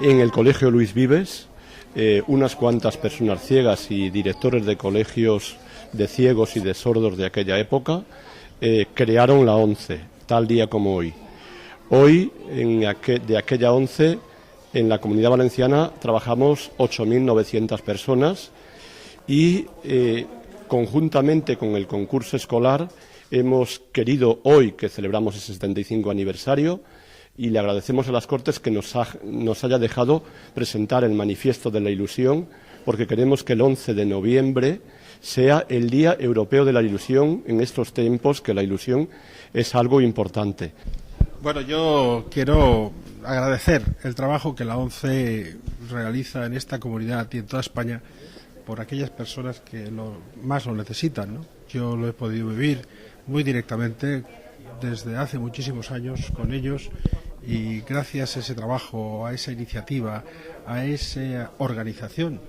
en el Colegio Luis Vives, unas cuantas personas ciegas y directores de colegios de ciegos y de sordos de aquella época crearon la ONCE, tal día como hoy. Hoy, de aquella ONCE, en la Comunidad Valenciana trabajamos 8.900 personas y conjuntamente con el concurso escolar hemos querido hoy, que celebramos el 75 aniversario, y le agradecemos a las Cortes que nos haya dejado presentar el Manifiesto de la Ilusión, porque queremos que el 11 de noviembre sea el Día Europeo de la Ilusión en estos tiempos, que la ilusión es algo importante. Bueno, yo quiero agradecer el trabajo que la ONCE realiza en esta comunidad y en toda España por aquellas personas que más lo necesitan, ¿no? Yo lo he podido vivir muy directamente desde hace muchísimos años con ellos, y gracias a ese trabajo, a esa iniciativa, a esa organización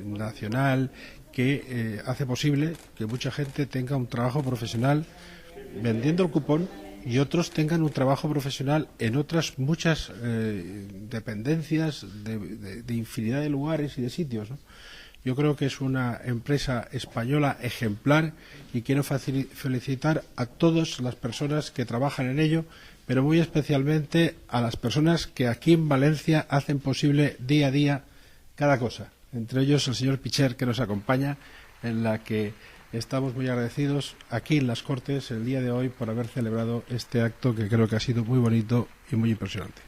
nacional que hace posible que mucha gente tenga un trabajo profesional vendiendo el cupón y otros tengan un trabajo profesional en otras muchas dependencias de infinidad de lugares y de sitios, ¿no? Yo creo que es una empresa española ejemplar y quiero felicitar a todas las personas que trabajan en ello, pero muy especialmente a las personas que aquí en Valencia hacen posible día a día cada cosa. Entre ellos el señor Picher, que nos acompaña, en la que estamos muy agradecidos aquí en las Cortes el día de hoy por haber celebrado este acto que creo que ha sido muy bonito y muy impresionante.